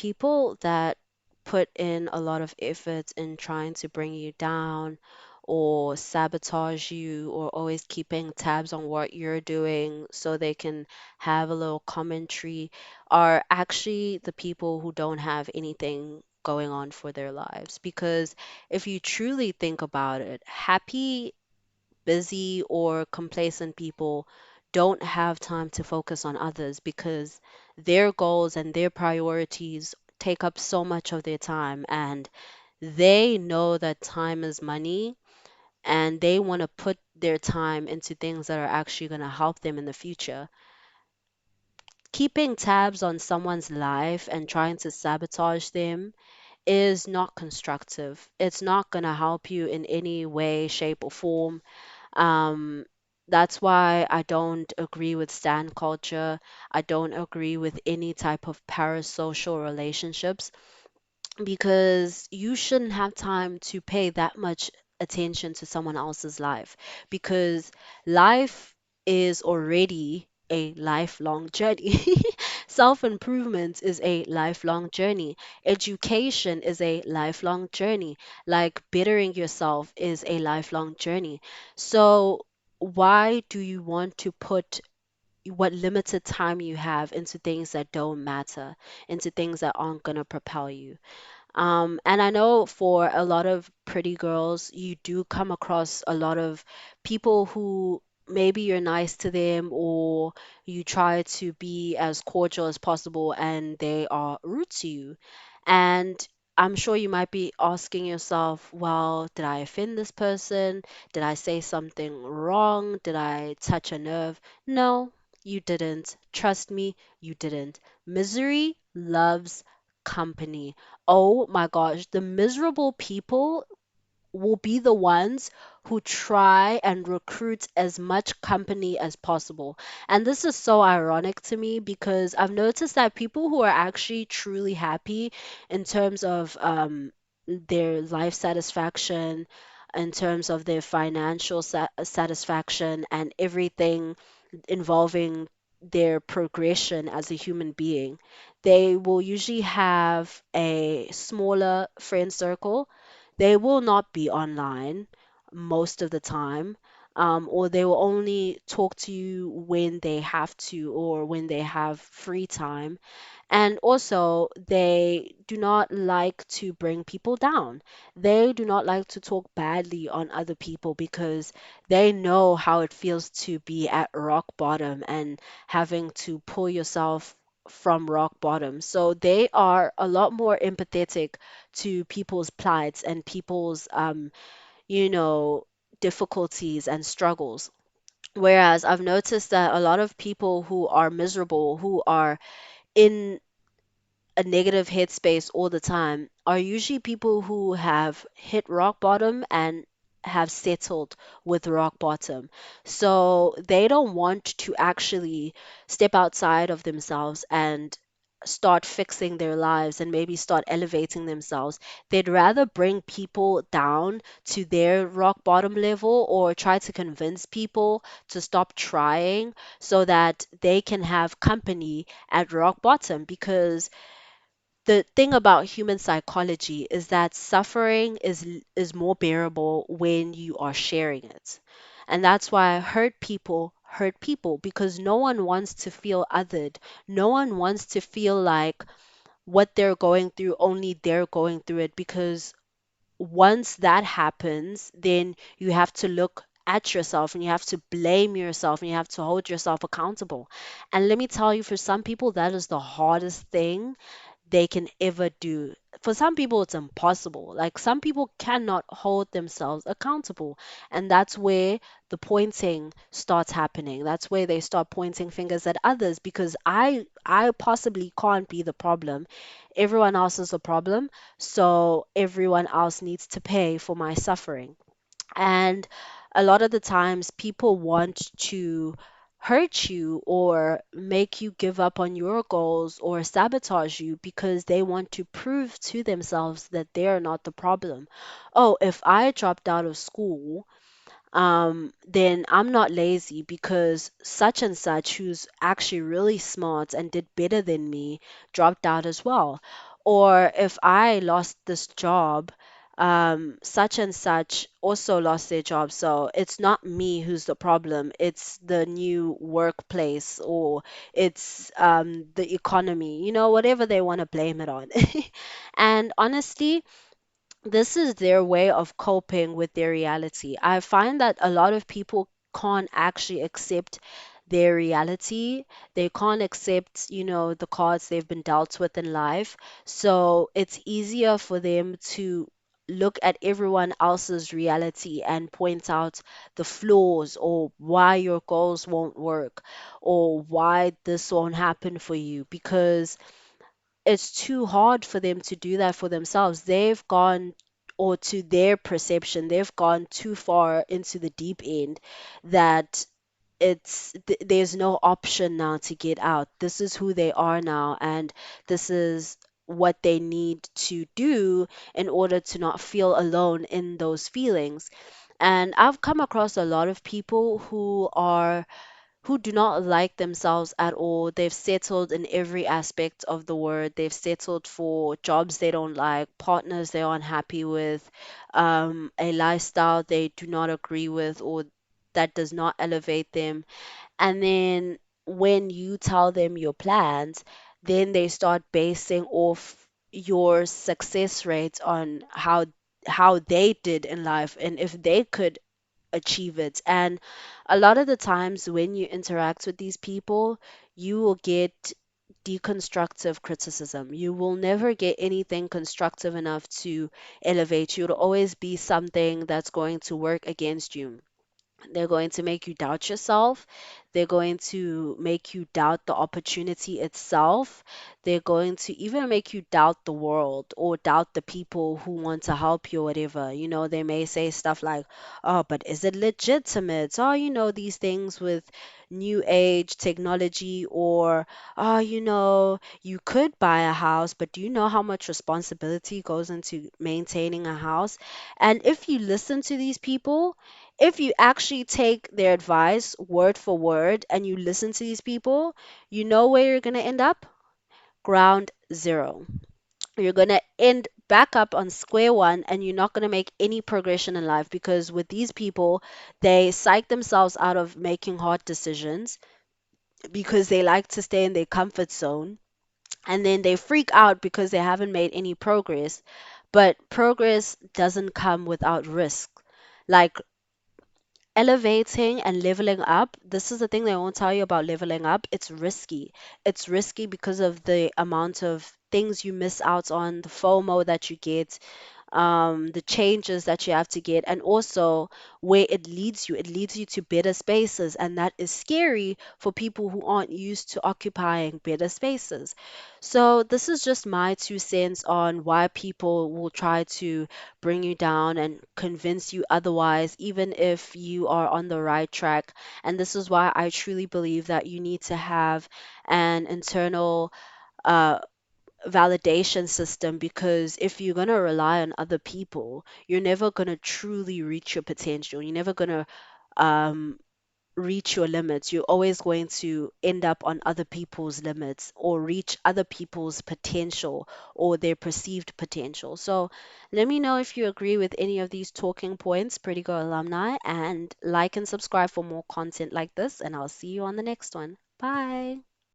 people that put in a lot of effort in trying to bring you down or sabotage you or always keeping tabs on what you're doing so they can have a little commentary are actually the people who don't have anything going on for their lives. Because if you truly think about it, happy, busy, or complacent people don't have time to focus on others because their goals and their priorities take up so much of their time, and they know that time is money, and they want to put their time into things that are actually going to help them in the future. Keeping tabs on someone's life and trying to sabotage them is not constructive. It's not going to help you in any way, shape, or form. um, that's why I don't agree with stan culture. I don't agree with any type of parasocial relationships because you shouldn't have time to pay that much attention to someone else's life, because life is already a lifelong journey. Self improvement is a lifelong journey. Education is a lifelong journey. Like bettering yourself is a lifelong journey. So, why do you want to put what limited time you have into things that don't matter, into things that aren't going to propel you? And I know for a lot of pretty girls, you do come across a lot of people who maybe you're nice to them or you try to be as cordial as possible and they are rude to you. And I'm sure you might be asking yourself, well, did I offend this person? Did I say something wrong? Did I touch a nerve? No, you didn't. Trust me, you didn't. Misery loves company. Oh my gosh, the miserable people will be the ones who try and recruit as much company as possible. And this is so ironic to me because I've noticed that people who are actually truly happy in terms of their life satisfaction, in terms of their financial satisfaction, and everything involving their progression as a human being, they will usually have a smaller friend circle. They will not be online most of the time, or they will only talk to you when they have to or when they have free time. And also, they do not like to bring people down. They do not like to talk badly on other people because they know how it feels to be at rock bottom and having to pull yourself from rock bottom. So they are a lot more empathetic to people's plights and people's, you know, difficulties and struggles. Whereas I've noticed that a lot of people who are miserable, who are in a negative headspace all the time are usually people who have hit rock bottom and have settled with rock bottom. So they don't want to actually step outside of themselves and start fixing their lives and maybe start elevating themselves. They'd rather bring people down to their rock bottom level or try to convince people to stop trying so that they can have company at rock bottom. Because the thing about human psychology is that suffering is more bearable when you are sharing it. And that's why hurt people because no one wants to feel othered. No one wants to feel like what they're going through, only they're going through it, because once that happens, then you have to look at yourself and you have to blame yourself and you have to hold yourself accountable. And let me tell you, for some people, that is the hardest thing they can ever do. For some people, it's impossible. Like some people cannot hold themselves accountable. And that's where the pointing starts happening. That's where they start pointing fingers at others because I possibly can't be the problem. Everyone else is the problem. So everyone else needs to pay for my suffering. And a lot of the times, people want to hurt you or make you give up on your goals or sabotage you because they want to prove to themselves that they're not the problem. Oh, if I dropped out of school, then I'm not lazy because such and such, who's actually really smart and did better than me, dropped out as well. Or if I lost this job, such and such also lost their job. So it's not me who's the problem. It's the new workplace, or it's the economy, whatever they want to blame it on. And honestly, this is their way of coping with their reality. I find that a lot of people can't actually accept their reality. They can't accept, the cards they've been dealt with in life. So it's easier for them to look at everyone else's reality and point out the flaws, or why your goals won't work, or why this won't happen for you, because it's too hard for them to do that for themselves. They've gone, or to their perception, they've gone too far into the deep end, that there's no option now to get out. This is who they are now, and this is what they need to do in order to not feel alone in those feelings. And I've come across a lot of people who do not like themselves at all. They've settled in every aspect of the word. They've settled for jobs they don't like, partners they aren't happy with, a lifestyle they do not agree with, or that does not elevate them. And then when you tell them your plans, then they start basing off your success rates on how they did in life, and if they could achieve it. And a lot of the times when you interact with these people, you will get deconstructive criticism. You will never get anything constructive enough to elevate you. It'll always be something that's going to work against you. They're going to make you doubt yourself. They're going to make you doubt the opportunity itself. They're going to even make you doubt the world, or doubt the people who want to help you, or whatever. They may say stuff like, oh, but is it legitimate? Oh, these things with new age technology, or, oh, you could buy a house, but do you know how much responsibility goes into maintaining a house? And if you listen to these people, if you actually take their advice word for word and you listen to these people, you know where you're going to end up? Ground zero. You're going to end back up on square one, and you're not going to make any progression in life, because with these people, they psych themselves out of making hard decisions because they like to stay in their comfort zone. And then they freak out because they haven't made any progress. But progress doesn't come without risk. Like, elevating and leveling up, this is the thing they won't tell you about leveling up. It's risky. It's risky because of the amount of things you miss out on, the FOMO that you get, the changes that you have to get, and also where it leads you. It leads you to better spaces, and that is scary for people who aren't used to occupying better spaces. So, this is just my 2 cents on why people will try to bring you down and convince you otherwise, even if you are on the right track. And this is why I truly believe that you need to have an internal uh, validation system, because if you're going to rely on other people, you're never going to truly reach your potential. You're never going to um, reach your limits. You're always going to end up on other people's limits, or reach other people's potential, or their perceived potential. So let me know if you agree with any of these talking points, Pretty Girl Alumni, and like and subscribe for more content like this, and I'll see you on the next one. Bye.